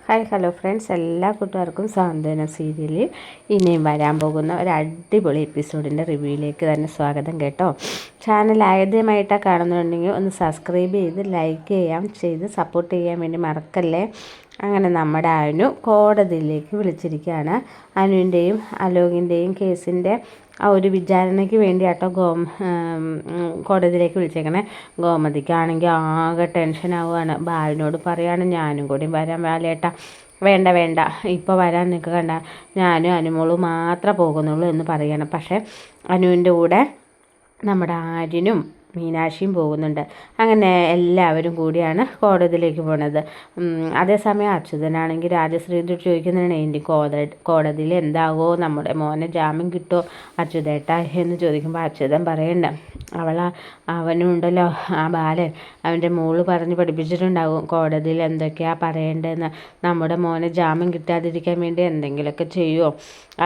Hi hello friends, എല്ലാ കൂട്ടുകാർക്കും സാന്ത്വനം സീരിയലിൽ ഇനിയും വരാൻ പോകുന്ന ഒരു അടിപൊളി എപ്പിസോഡിൻ്റെ റിവ്യൂയിലേക്ക് തന്നെ സ്വാഗതം കേട്ടോ. ചാനൽ ആദ്യമായിട്ടാണ് കാണുന്നുണ്ടെങ്കിൽ ഒന്ന് സബ്സ്ക്രൈബ് ചെയ്ത് ലൈക്ക് ചെയ്ത് സപ്പോർട്ട് ചെയ്യാൻ വേണ്ടി മറക്കല്ലേ. അങ്ങനെ നമ്മുടെ അനു കോടതിയിലേക്ക് വിളിച്ചിരിക്കുകയാണ്. അനുവിൻ്റെയും അലോകിൻ്റെയും കേസിൻ്റെ ആ ഒരു വിചാരണയ്ക്ക് വേണ്ടിയാട്ടോ കോടതിയിലേക്ക് വിളിച്ചേക്കണേ. ഗോമതിക്കാണെങ്കിൽ ആകെ ടെൻഷനാവുകയാണ്. ബാലിനോട് പറയാണ് ഞാനും കൂടി വരാൻ വേലേട്ടാ. വേണ്ട വേണ്ട, ഇപ്പോൾ വരാൻ നിൽക്കണ്ട, ഞാനും അനുമോളും മാത്രമേ പോകുന്നുള്ളൂ എന്ന് പറയണം. പക്ഷേ അനുവിൻ്റെ കൂടെ നമ്മുടെ ആര്യനും മീനാക്ഷിയും പോകുന്നുണ്ട്. അങ്ങനെ എല്ലാവരും കൂടിയാണ് കോടതിയിലേക്ക് പോണത്. അതേസമയം അച്യുതനാണെങ്കിൽ രാജശ്രീയോട് ചോദിക്കുന്നതാണ്, എൻ്റെ കോടതിയിൽ എന്താവോ, നമ്മുടെ മോനെ ജാമ്യം കിട്ടുമോ അച്യുതേട്ട എന്ന് ചോദിക്കുമ്പോൾ അച്യുതൻ പറയണ്ട, അവനും ഉണ്ടല്ലോ ആ ബാലൻ, അവൻ്റെ മോള് പറഞ്ഞ് പഠിപ്പിച്ചിട്ടുണ്ടാകും കോടതിയിൽ എന്തൊക്കെയാണ് പറയേണ്ടതെന്ന്. നമ്മുടെ മോനെ ജാമ്യം കിട്ടാതിരിക്കാൻ വേണ്ടി എന്തെങ്കിലുമൊക്കെ ചെയ്യുമോ,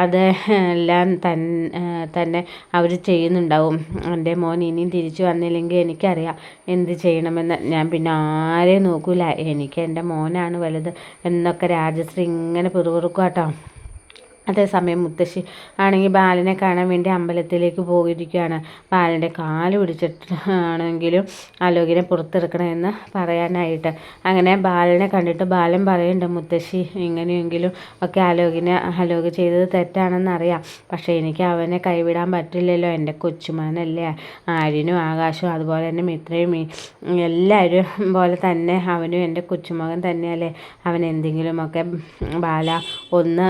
അത് എല്ലാം തന്നെ അവർ ചെയ്യുന്നുണ്ടാവും. എൻ്റെ മോൻ ഇനിയും തിരിച്ചു വന്നില്ലെങ്കിൽ എനിക്കറിയാം എന്ത് ചെയ്യണമെന്ന്. ഞാൻ പിന്നെ ആരെയും നോക്കൂല, എനിക്ക് എൻ്റെ മോനാണ് വലുത് എന്നൊക്കെ രാജശ്രീ ഇങ്ങനെ പിറുപിറുക്കും കേട്ടോ. അതേസമയം മുത്തശ്ശി ആണെങ്കിൽ ബാലനെ കാണാൻ വേണ്ടി അമ്പലത്തിലേക്ക് പോയിരിക്കുകയാണ്. ബാലൻ്റെ കാല് പിടിച്ചിട്ടാണെങ്കിലും ആലോകിനെ പുറത്തിറക്കണമെന്ന് പറയാനായിട്ട്. അങ്ങനെ ബാലനെ കണ്ടിട്ട് ബാലൻ പറയുന്നുണ്ട്, മുത്തശ്ശി ഇങ്ങനെയെങ്കിലും ഒക്കെ ആലോക് ചെയ്തത് തെറ്റാണെന്നറിയാം, പക്ഷേ എനിക്ക് അവനെ കൈവിടാൻ പറ്റില്ലല്ലോ. എൻ്റെ കൊച്ചുമകനല്ലേ, ആര്യനും ആകാശവും അതുപോലെ തന്നെ മിത്രയും എല്ലാവരും പോലെ തന്നെ അവനും എൻ്റെ കൊച്ചുമകൻ തന്നെയല്ലേ. അവൻ എന്തെങ്കിലുമൊക്കെ ബാല ഒന്ന്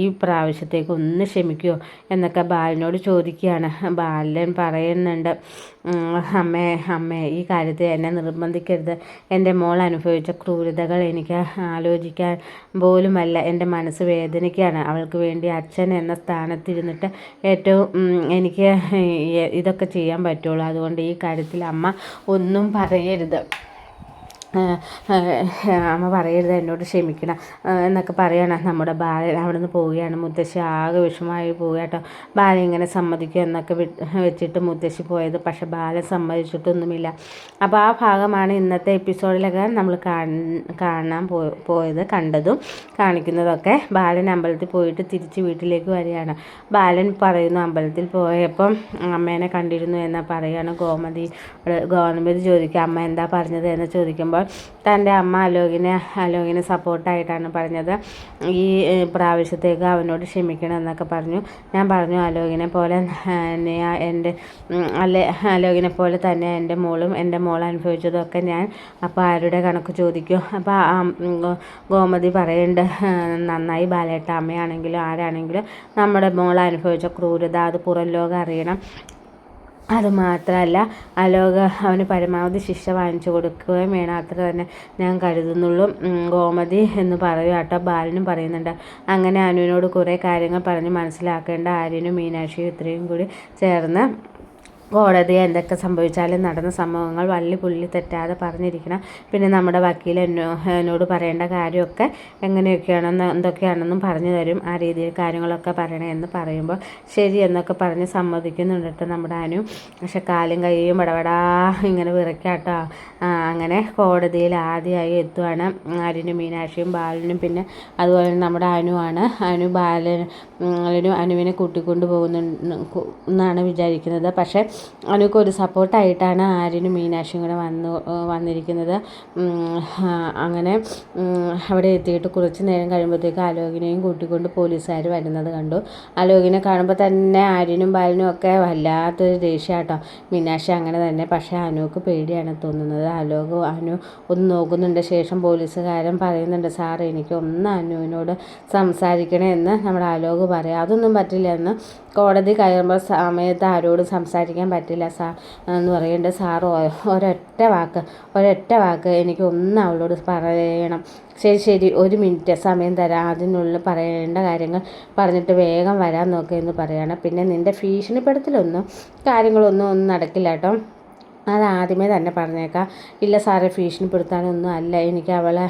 ഈ പ്രാവശ്യത്തേക്ക് ഒന്ന് ക്ഷമിക്കുമോ എന്നൊക്കെ ബാലനോട് ചോദിക്കുകയാണ്. ബാലൻ പറയുന്നുണ്ട്, അമ്മേ ഈ കാര്യത്തിൽ എന്നെ നിർബന്ധിക്കരുത്. എൻ്റെ മോൾ അനുഭവിച്ച ക്രൂരതകൾ എനിക്ക് ആലോചിക്കാൻ പോലുമല്ല എൻ്റെ മനസ്സ് വേദനിക്കുകയാണ്. അവൾക്ക് വേണ്ടി അച്ഛൻ എന്ന സ്ഥാനത്തിരുന്നിട്ട് ഏറ്റവും എനിക്ക് ഇതൊക്കെ ചെയ്യാൻ പറ്റുള്ളൂ. അതുകൊണ്ട് ഈ കാര്യത്തിൽ അമ്മ ഒന്നും പറയരുത്, അമ്മ പറയരുത്, എന്നോട് ക്ഷമിക്കണം എന്നൊക്കെ പറയണം. നമ്മുടെ ബാലൻ അവിടെ നിന്ന് പോവുകയാണ്. മുത്തശ്ശി ആകെ വിഷമമായി പോവുക കേട്ടോ. ബാലൻ ഇങ്ങനെ സമ്മതിക്കുക എന്നൊക്കെ വെച്ചിട്ട് മുത്തശ്ശി പോയത്, പക്ഷെ ബാലൻ സമ്മതിച്ചിട്ടൊന്നുമില്ല. അപ്പോൾ ആ ഭാഗമാണ് ഇന്നത്തെ എപ്പിസോഡിലൊക്കെ നമ്മൾ കാണാൻ കണ്ടതും കാണിക്കുന്നതൊക്കെ. ബാലൻ അമ്പലത്തിൽ പോയിട്ട് തിരിച്ച് വീട്ടിലേക്ക് വരികയാണ്. ബാലൻ പറയുന്നു, അമ്പലത്തിൽ പോയപ്പം അമ്മേനെ കണ്ടിരുന്നു എന്ന് പറയുകയാണ്. ഗോമതി ചോദിക്കുക, അമ്മ എന്താ പറഞ്ഞത് എന്ന് ചോദിക്കുമ്പോൾ തൻ്റെ അമ്മ അലോകിനെ സപ്പോർട്ടായിട്ടാണ് പറഞ്ഞത്. ഈ പ്രാവശ്യത്തേക്ക് അവനോട് ക്ഷമിക്കണം എന്നൊക്കെ പറഞ്ഞു. ഞാൻ പറഞ്ഞു, അലോകിനെ പോലെ തന്നെ എൻ്റെ മോളും എൻ്റെ മോൾ അനുഭവിച്ചതൊക്കെ ഞാൻ അപ്പോൾ ആരുടെ കണക്ക് ചോദിക്കും. അപ്പോൾ ഗോമതി പറയുന്നുണ്ട്, നന്നായി ബാലേട്ട, അമ്മയാണെങ്കിലും ആരാണെങ്കിലും നമ്മുടെ മോൾ അനുഭവിച്ച ക്രൂരത അത് പുറം ലോകം അറിയണം. അതുമാത്രമല്ല അവന് പരമാവധി ശിക്ഷ വാങ്ങിച്ചു കൊടുക്കുകയും വേണം, അത്ര തന്നെ ഞാൻ കരുതുന്നുള്ളൂ ഗോമതി എന്ന് പറയും കേട്ടോ. ബാലനും പറയുന്നുണ്ട്. അങ്ങനെ അനുവിനോട് കുറേ കാര്യങ്ങൾ പറഞ്ഞ് മനസ്സിലാക്കേണ്ട ആര്യനും മീനാക്ഷിയും ഇത്രയും കൂടി ചേർന്ന് കോടതിയെ എന്തൊക്കെ സംഭവിച്ചാലും നടന്ന സംഭവങ്ങൾ വള്ളി പുള്ളി തെറ്റാതെ പറഞ്ഞിരിക്കണം. പിന്നെ നമ്മുടെ വക്കീൽ എന്നോട് പറയേണ്ട കാര്യമൊക്കെ എന്തൊക്കെയാണെന്നും പറഞ്ഞു തരും. ആ രീതിയിൽ കാര്യങ്ങളൊക്കെ പറയണമെന്ന് പറയുമ്പോൾ ശരി എന്നൊക്കെ പറഞ്ഞ് സമ്മതിക്കുന്നുണ്ട് നമ്മുടെ അനു. പക്ഷെ കാലും കൈയും ഇടപെടാ ഇങ്ങനെ വിറയ്ക്കാട്ടോ. അങ്ങനെ കോടതിയിൽ ആദ്യമായി എത്തുവാണ് ആര്യനും മീനാക്ഷിയും ബാലനും, പിന്നെ അതുപോലെ നമ്മുടെ അനുവാണ്. അനുവിനെ കൂട്ടിക്കൊണ്ട് പോകുന്നാണ് വിചാരിക്കുന്നത്. പക്ഷേ അനുക്ക് ഒരു സപ്പോർട്ടായിട്ടാണ് ആര്യനും മീനാക്ഷിയും കൂടെ വന്നിരിക്കുന്നത്. അങ്ങനെ അവിടെ എത്തിയിട്ട് കുറച്ച് നേരം കഴിയുമ്പോഴത്തേക്ക് അലോകിനെയും കൂട്ടിക്കൊണ്ട് പോലീസുകാർ വരുന്നത് കണ്ടു. അലോകിനെ കാണുമ്പോൾ തന്നെ ആര്യനും ബാലനും ഒക്കെ വല്ലാത്തൊരു ദേഷ്യമാട്ടോ. മീനാക്ഷി അങ്ങനെ തന്നെ. പക്ഷേ അനുക്ക് പേടിയാണ് തോന്നുന്നത്. അനു ഒന്ന് നോക്കുന്നുണ്ട്. ശേഷം പോലീസുകാരൻ പറയുന്നുണ്ട്, സാർ എനിക്ക് ഒന്ന് അനുവിനോട് സംസാരിക്കണേ എന്ന് നമ്മുടെ അലോക് പറയാം. അതൊന്നും പറ്റില്ല എന്ന് കോടതി കയറുമ്പോൾ സമയത്ത് ആരോടും സംസാരിക്കാൻ പറ്റില്ല സാർ എന്ന് പറയുന്നുണ്ട്. സാർ ഒരൊറ്റ വാക്ക് എനിക്ക് ഒന്ന് അവളോട് പറയണം. ശരി, 1 മിനിറ്റ് സമയം തരാം, അതിനുള്ളിൽ പറയേണ്ട കാര്യങ്ങൾ പറഞ്ഞിട്ട് വേഗം വരാൻ നോക്കുക എന്ന് പറയുകയാണ്. പിന്നെ നിൻ്റെ ഭീഷണിപ്പെടുത്തലൊന്നും കാര്യങ്ങളൊന്നും നടക്കില്ല കേട്ടോ. അതാദ്യമേ തന്നെ പറഞ്ഞേക്കാം. ഇല്ല സാറേ, ഭീഷണിപ്പെടുത്താനൊന്നും അല്ല, എനിക്ക് അവളെ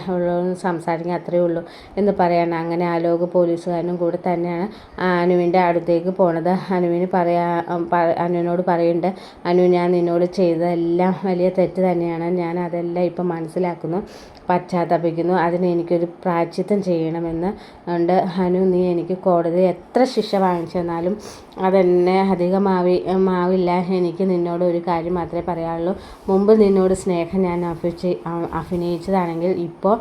സംസാരിക്കാൻ അത്രയേ ഉള്ളൂ എന്ന് പറയാണ്. അങ്ങനെ ആലോക് പോലീസുകാരനും കൂടെ തന്നെയാണ് അനുവിൻ്റെ അടുത്തേക്ക് പോണത്. അനുവിനോട് പറയുന്നുണ്ട്, അനു, ഞാൻ നിന്നോട് ചെയ്തതെല്ലാം വലിയ തെറ്റ് തന്നെയാണ്, ഞാൻ അതെല്ലാം ഇപ്പം മനസ്സിലാക്കുന്നു, പശ്ചാത്തപിക്കുന്നു, അതിന് എനിക്കൊരു പ്രായശ്ചിത്തം ചെയ്യണമെന്ന് ഉണ്ട്. അനു, നീ എനിക്ക് കോടതി എത്ര ശിക്ഷ വാങ്ങിച്ചു തന്നാലും അതെന്നെ അധികമാവില്ല. എനിക്ക് നിന്നോട് ഒരു കാര്യം മാത്രമേ പറയാനുള്ളൂ. മുമ്പ് നിന്നോട് സ്നേഹം ഞാൻ അഭിനയിച്ചതാണെങ്കിൽ ഇപ്പോൾ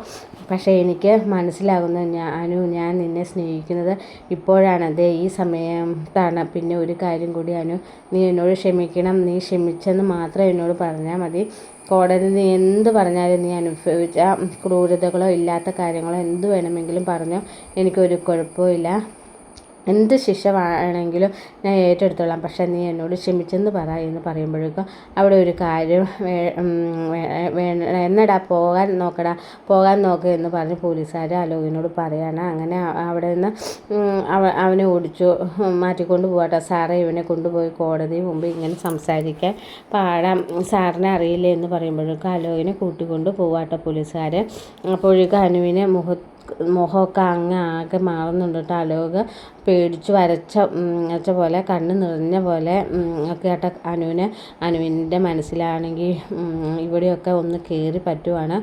പക്ഷേ എനിക്ക് മനസ്സിലാകുന്നു അനു, ഞാൻ നിന്നെ സ്നേഹിക്കുന്നത് ഇപ്പോഴാണ്, ദേ ഈ സമയത്താണ്. പിന്നെ ഒരു കാര്യം കൂടി അനു, നീ എന്നോട് ക്ഷമിക്കണം. നീ ക്ഷമിച്ചെന്ന് മാത്രം എന്നോട് പറഞ്ഞാൽ മതി. കോടതി നീ എന്ത് പറഞ്ഞാലും, നീ അനുഭവിച്ച ക്രൂരതകളോ ഇല്ലാത്ത കാര്യങ്ങളോ എന്ത് വേണമെങ്കിലും പറഞ്ഞോ, എനിക്കൊരു കുഴപ്പമില്ല. എന്ത് ശിക്ഷ വേണമെങ്കിലും ഞാൻ ഏറ്റെടുത്തോളാം. പക്ഷേ നീ എന്നോട് ക്ഷമിച്ചെന്ന് പറ എന്ന് പറയുമ്പോഴേക്കും അവിടെ ഒരു കാര്യം എന്നടാ പോകാൻ നോക്ക് എന്ന് പറഞ്ഞ് പോലീസുകാർ അലോകിനോട് പറയാണ്. അങ്ങനെ അവിടെ നിന്ന് അവനെ ഓടിച്ചു മാറ്റിക്കൊണ്ട് പോകട്ടെ. സാറേ, ഇവനെ കൊണ്ടുപോയി കോടതി മുമ്പ് ഇങ്ങനെ സംസാരിക്കാൻ പാടാം, സാറിനെ അറിയില്ലേ എന്ന് പറയുമ്പോഴേക്കും അലോകിനെ കൂട്ടിക്കൊണ്ട് പോവാട്ടോ പോലീസുകാർ. അപ്പോഴേക്കും അനുവിനെ മുഖമൊക്കെ ആകെ മാറുന്നുണ്ട് കേട്ടോ. അലോക് പേടിച്ച് വരച്ച പോലെ, കണ്ണ് നിറഞ്ഞ പോലെ ഒക്കെ ആയിട്ട് അനുവിൻ്റെ മനസ്സിലാണെങ്കിൽ ഇവിടെയൊക്കെ ഒന്ന് കയറി പറ്റുവാണ്.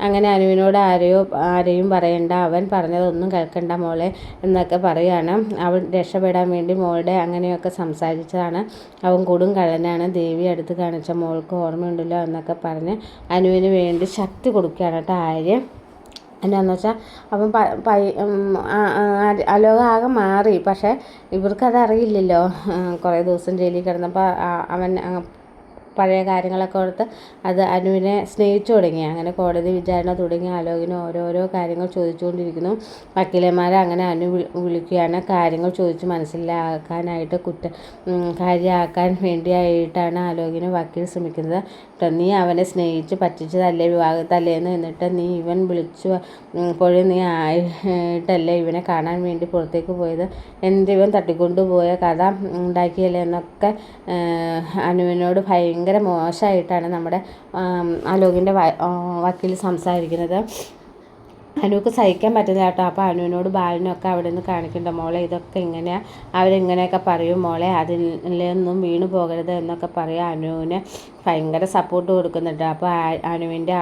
അങ്ങനെ അനുവിനോട് ആരെയും പറയണ്ട, അവൻ പറഞ്ഞതൊന്നും കേൾക്കണ്ട മോളെ എന്നൊക്കെ പറയുകയാണ്. അവൻ രക്ഷപ്പെടാൻ വേണ്ടി മോളുടെ അങ്ങനെയൊക്കെ സംസാരിച്ചതാണ്, അവൻ കൊടും കള്ളനാണ്, ദേവി അടുത്ത് കാണിച്ച മോൾക്ക് ഓർമ്മയുണ്ടല്ലോ എന്നൊക്കെ പറഞ്ഞ് അനുവിന് വേണ്ടി ശക്തി കൊടുക്കുകയാണ് കേട്ടോ ആര്യ. എന്നാന്ന് വെച്ചാൽ അവൻ അലോക ആകെ മാറി. പക്ഷേ ഇവർക്കതറിയില്ലല്ലോ. കുറേ ദിവസം ജയിലിൽ കിടന്നപ്പോൾ അവൻ പഴയ കാര്യങ്ങളൊക്കെ ഓർത്ത് അത് അനുവിനെ സ്നേഹിച്ചു തുടങ്ങി. അങ്ങനെ കോടതി വിചാരണ തുടങ്ങി. അലോകിന് ഓരോരോ കാര്യങ്ങൾ ചോദിച്ചുകൊണ്ടിരിക്കുന്നു. വക്കീലന്മാരെ അങ്ങനെ വിളിക്കുകയാണ്. കാര്യങ്ങൾ ചോദിച്ച് മനസ്സിലാക്കാനായിട്ട് കാര്യമാക്കാൻ വേണ്ടിയായിട്ടാണ് അലോകിന് വക്കീൽ ശ്രമിക്കുന്നത്. നീ അവനെ സ്നേഹിച്ച് പറ്റിച്ചതല്ലേ, വിവാഹത്തല്ലേന്ന്, എന്നിട്ട് നീ ഇവൻ വിളിച്ചപ്പോഴും നീ ആയിട്ടല്ലേ ഇവനെ കാണാൻ വേണ്ടി പുറത്തേക്ക് പോയത്, ഇവൻ തട്ടിക്കൊണ്ടുപോയ കഥ ഉണ്ടാക്കിയല്ലേ എന്നൊക്കെ അനുവിനോട് ഭയങ്കര മോശമായിട്ടാണ് നമ്മുടെ അലോകിൻ്റെ വക്കീൽ സംസാരിക്കുന്നത്. അനുക്ക് സഹിക്കാൻ പറ്റുന്നില്ല കേട്ടോ. അപ്പോൾ അനുവിനോട് ബാലനൊക്കെ അവിടെ നിന്ന് കാണിക്കണ്ട, മോളെ ഇതൊക്കെ ഇങ്ങനെയാണ്, അവരിങ്ങനെയൊക്കെ പറയും മോളെ, അതിലൊന്നും വീണു പോകരുത് എന്നൊക്കെ പറയാം. അനുവിന് ഭയങ്കര സപ്പോർട്ട് കൊടുക്കുന്നുണ്ട്. അപ്പോൾ അനുവിൻ്റെ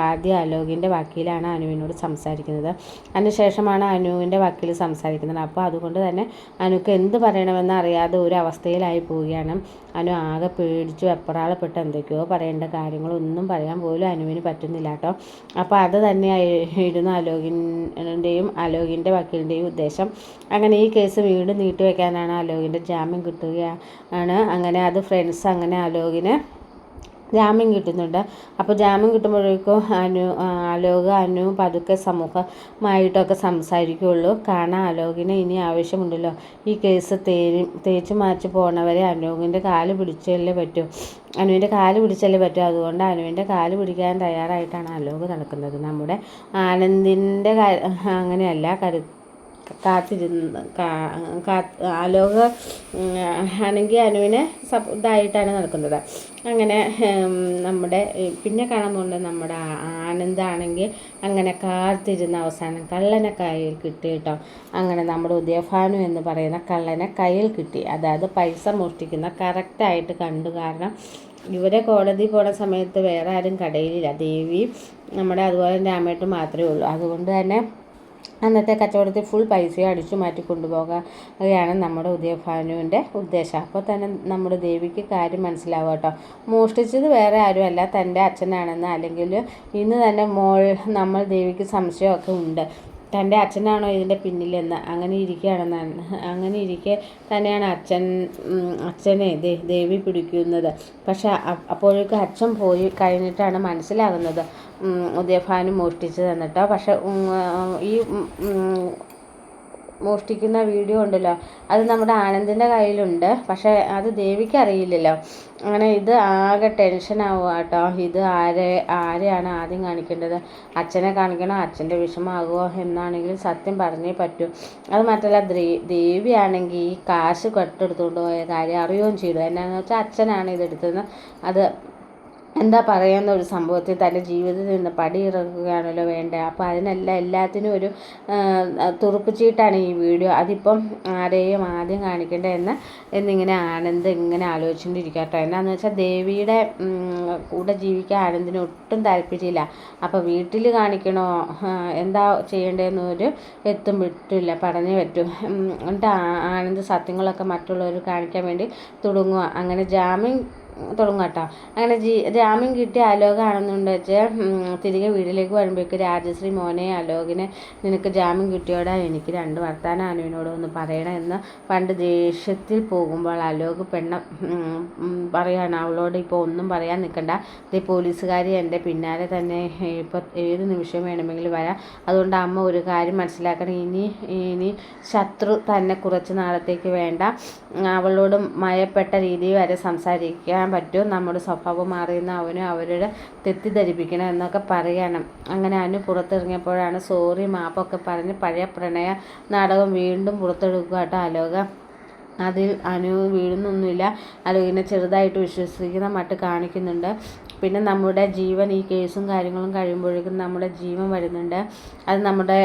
അലോകിൻ്റെ വക്കീലാണ് അനുവിനോട് സംസാരിക്കുന്നത്. അതിനുശേഷമാണ് അനുവിൻ്റെ വക്കീൽ സംസാരിക്കുന്നത്. അപ്പോൾ അതുകൊണ്ട് തന്നെ അനുക്ക് എന്ത് പറയണമെന്ന് അറിയാതെ ഒരു അവസ്ഥയിലായി പോവുകയാണ്. അനു ആകെ പേടിച്ചു വെപ്രാളപ്പെട്ട് എന്തൊക്കെയോ പറയേണ്ട കാര്യങ്ങളൊന്നും പറയാൻ പോലും അനുവിന് പറ്റുന്നില്ല കേട്ടോ. അപ്പോൾ അത് തന്നെയായിരുന്നു അലോകിൻ്റെ വക്കീലിൻ്റെയും ഉദ്ദേശം. അങ്ങനെ ഈ കേസ് വീണ്ടും നീട്ടിവെക്കാനാണ്. അലോകിൻ്റെ ജാമ്യം കിട്ടുകയാണ്. അങ്ങനെ അത് ഫ്രണ്ട്സ് അങ്ങനെ അലോകിന് ജാമ്യം കിട്ടുന്നുണ്ട്. അപ്പോൾ ജാമ്യം കിട്ടുമ്പോഴേക്കും അനു പതുക്കെ സമൂഹമായിട്ടൊക്കെ സംസാരിക്കുകയുള്ളൂ. കാരണം അലോകിന് ഇനി ആവശ്യമുണ്ടല്ലോ, ഈ കേസ് തേച്ച് മാറ്റി പോണവരെ അനുവിൻ്റെ കാല് പിടിച്ചല്ലേ പറ്റൂ. അതുകൊണ്ട് അനുവിൻ്റെ കാല് പിടിക്കാൻ തയ്യാറായിട്ടാണ് അലോക് നടക്കുന്നത്. നമ്മുടെ ആനന്ദിൻ്റെ അങ്ങനെയല്ല, അലോക് ആണെങ്കിൽ അനുവിനെ ഇതായിട്ടാണ് നടക്കുന്നത്. അങ്ങനെ നമ്മുടെ പിന്നെ കാണാൻ പോകുന്നത് നമ്മുടെ ആനന്ദാണെങ്കിൽ അങ്ങനെ കാത്തിരുന്ന അവസാനം കള്ളനെ കയ്യിൽ കിട്ടി കേട്ടോ. അങ്ങനെ നമ്മുടെ ഉദയഭാനു എന്ന് പറയുന്ന കള്ളനെ കയ്യിൽ കിട്ടി. അതായത് പൈസ മോഷ്ടിക്കുന്ന കറക്റ്റായിട്ട് കണ്ടു. കാരണം ഇവരെ കോടതി പോണ സമയത്ത് വേറെ ആരും കടയിലില്ല, ദേവി നമ്മുടെ അതുപോലെ രാമേട്ടും മാത്രമേ ഉള്ളൂ. അതുകൊണ്ട് തന്നെ അന്നത്തെ കച്ചവടത്തിൽ ഫുൾ പൈസയും അടിച്ചു മാറ്റി കൊണ്ടുപോകുകയാണ് നമ്മുടെ ഉദയഭാനുവിൻ്റെ ഉദ്ദേശം. അപ്പോൾ തന്നെ നമ്മുടെ ദേവിക്ക് കാര്യം മനസ്സിലാവുക കേട്ടോ. മോഷ്ടിച്ചത് വേറെ ആരുമല്ല, തൻ്റെ അച്ഛനാണെന്ന്. അല്ലെങ്കിൽ ഇന്ന് തന്നെ നമ്മൾ ദേവിക്ക് സംശയമൊക്കെ ഉണ്ട്, തൻ്റെ അച്ഛനാണോ ഇതിൻ്റെ പിന്നിലെന്ന്. അങ്ങനെ ഇരിക്കെ തന്നെയാണ് അച്ഛനെ ദേവി പിടിക്കുന്നത്. പക്ഷെ അപ്പോഴേക്കും അച്ഛൻ പോയി കഴിഞ്ഞിട്ടാണ് മനസ്സിലാകുന്നത് ഉദയഭാനു മോഷ്ടിച്ചത് എന്നിട്ടോ. പക്ഷെ ഈ മോഷ്ടിക്കുന്ന വീഡിയോ ഉണ്ടല്ലോ, അത് നമ്മുടെ ആനന്ദിൻ്റെ കയ്യിലുണ്ട്. പക്ഷേ അത് ദേവിക്ക് അറിയില്ലല്ലോ. അങ്ങനെ ഇത് ആകെ ടെൻഷനാവുക കേട്ടോ. ഇത് ആരെയാണ് ആദ്യം കാണിക്കേണ്ടത്? അച്ഛനെ കാണിക്കണോ? അച്ഛൻ്റെ വിഷമമാകുമോ എന്നാണെങ്കിൽ സത്യം പറഞ്ഞേ പറ്റൂ. അത് മാത്രമല്ല ദേവിയാണെങ്കിൽ ഈ കാശ് കെട്ടെടുത്തുകൊണ്ട് പോയ കാര്യം അറിയുകയും ചെയ്തു. എന്നാന്ന് വെച്ചാൽ അച്ഛനാണ് ഇതെടുത്തതെന്ന് അത് എന്താ പറയുന്ന ഒരു സംഭവത്തിൽ തൻ്റെ ജീവിതത്തിൽ നിന്ന് പടിയിറക്കുകയാണല്ലോ വേണ്ടത്. അപ്പോൾ എല്ലാത്തിനും ഒരു തുറുപ്പുചീട്ടാണ് ഈ വീഡിയോ. അതിപ്പം ആരെയും ആദ്യം കാണിക്കേണ്ട എന്നിങ്ങനെ ആനന്ദ് ഇങ്ങനെ ആലോചിച്ചുകൊണ്ടിരിക്കുക കേട്ടോ. എന്നാന്ന് വെച്ചാൽ ദേവിയുടെ കൂടെ ജീവിക്കാൻ ആനന്ദിന് ഒട്ടും താല്പര്യമില്ല. അപ്പോൾ വീട്ടിൽ കാണിക്കണോ എന്താ ചെയ്യേണ്ടതെന്നൊരു എത്തും വിട്ടില്ല, പറഞ്ഞേ പറ്റൂ. എന്നിട്ട് ആനന്ദ് സത്യങ്ങളൊക്കെ മറ്റുള്ളവർ കാണിക്കാൻ വേണ്ടി തുടങ്ങുക. അങ്ങനെ ജാമ്യം തുടങ്ങും കേട്ടോ. അങ്ങനെ ജാമ്യം കിട്ടിയ അലോകാണെന്നുണ്ട് വെച്ചാൽ തിരികെ വീട്ടിലേക്ക് വരുമ്പോഴേക്ക് രാജശ്രീ മോനെ അലോകിനെ നിനക്ക് ജാമ്യം കിട്ടിയോടാ, എനിക്ക് 2 വർത്താനം അനുവിനോട് ഒന്ന് പറയണം എന്ന് പണ്ട് ദേഷ്യത്തിൽ പോകുമ്പോൾ അലോക് പറയാണ് അവളോട് ഇപ്പോൾ ഒന്നും പറയാൻ നിൽക്കണ്ട, ഇത് പോലീസുകാരി എൻ്റെ പിന്നാലെ തന്നെ ഇപ്പോൾ ഏത് നിമിഷം വേണമെങ്കിലും വരാം. അതുകൊണ്ട് അമ്മ ഒരു കാര്യം മനസ്സിലാക്കണം, ഇനി ശത്രു തന്നെ കുറച്ച് നാളത്തേക്ക് വേണ്ട, അവളോട് മയപ്പെട്ട രീതിയിൽ വരെ സംസാരിക്കാൻ പറ്റും, നമ്മുടെ സ്വഭാവം മാറിയെന്ന് അവനും അവരുടെ തെറ്റിദ്ധരിപ്പിക്കണം എന്നൊക്കെ പറയണം. അങ്ങനെ അനു പുറത്തിറങ്ങിയപ്പോഴാണ് സോറി മാപ്പൊക്കെ പറഞ്ഞ് പഴയ പ്രണയ നാടകം വീണ്ടും പുറത്തെടുക്കുക കേട്ടോ അലോക. അതിൽ അനു വീഴുന്നൊന്നുമില്ല, അലോകിനെ ചെറുതായിട്ട് വിശ്വസിക്കുന്ന മട്ട് കാണിക്കുന്നുണ്ട്. പിന്നെ നമ്മുടെ ജീവൻ ഈ കേസും കാര്യങ്ങളും കഴിയുമ്പോഴേക്കും നമ്മുടെ ജീവൻ വരുന്നുണ്ട്. അത് നമ്മുടെ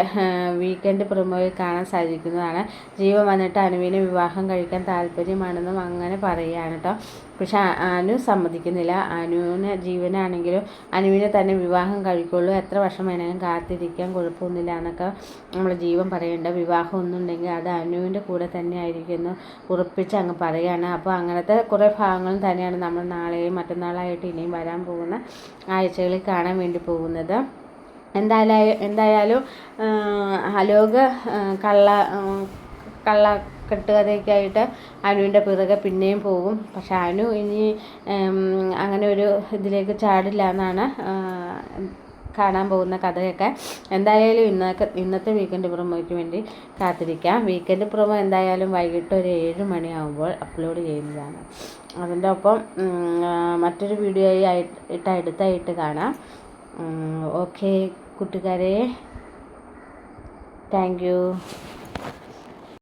വീക്കെൻഡ് പ്രൊമോയിൽ കാണാൻ സാധിക്കുന്നതാണ്. ജീവൻ വന്നിട്ട് അനുവിനെ വിവാഹം കഴിക്കാൻ താല്പര്യമാണെന്നും അങ്ങനെ പറയുകയാണ് കേട്ടോ. പക്ഷെ അനു സമ്മതിക്കുന്നില്ല. അനുവിന് ജീവനാണെങ്കിലും അനുവിനെ തന്നെ വിവാഹം കഴിക്കുള്ളൂ, എത്ര വർഷം വേണമെങ്കിലും കാത്തിരിക്കാൻ കുഴപ്പമൊന്നുമില്ല എന്നൊക്കെ നമ്മൾ ജീവൻ പറയുന്നുണ്ട്. വിവാഹം ഒന്നുണ്ടെങ്കിൽ അത് അനുവിൻ്റെ കൂടെ തന്നെ ആയിരിക്കുമെന്ന് ഉറപ്പിച്ച് അങ്ങ് പറയുകയാണ്. അപ്പോൾ അങ്ങനത്തെ കുറേ ഭാഗങ്ങളും തന്നെയാണ് നമ്മൾ നാളെയും മറ്റന്നാളായിട്ട് ഇനിയും വരാൻ പോകുന്ന ആഴ്ചകളിൽ കാണാൻ വേണ്ടി പോകുന്നത്. എന്തായാലും അലോക് കള്ള കെട്ടുകഥയ്ക്കായിട്ട് അനുവിൻ്റെ പിറകെ പിന്നെയും പോകും. പക്ഷെ അനു ഇനി അങ്ങനെ ഒരു ഇതിലേക്ക് ചാടില്ല എന്നാണ് കാണാൻ പോകുന്ന കഥയൊക്കെ. എന്തായാലും ഇന്നത്തെ വീക്കെൻഡ് പ്രൊമോയ്ക്ക് വേണ്ടി കാത്തിരിക്കാം. വീക്കെൻഡ് പ്രൊമോ എന്തായാലും വൈകിട്ട് ഒരു 7 മണിയാകുമ്പോൾ അപ്ലോഡ് ചെയ്യുന്നതാണ്. അതിൻ്റെ ഒപ്പം മറ്റൊരു വീഡിയോ അടുത്തായിട്ട് കാണാം. ഓക്കെ കൂട്ടുകാരെ, താങ്ക് യു.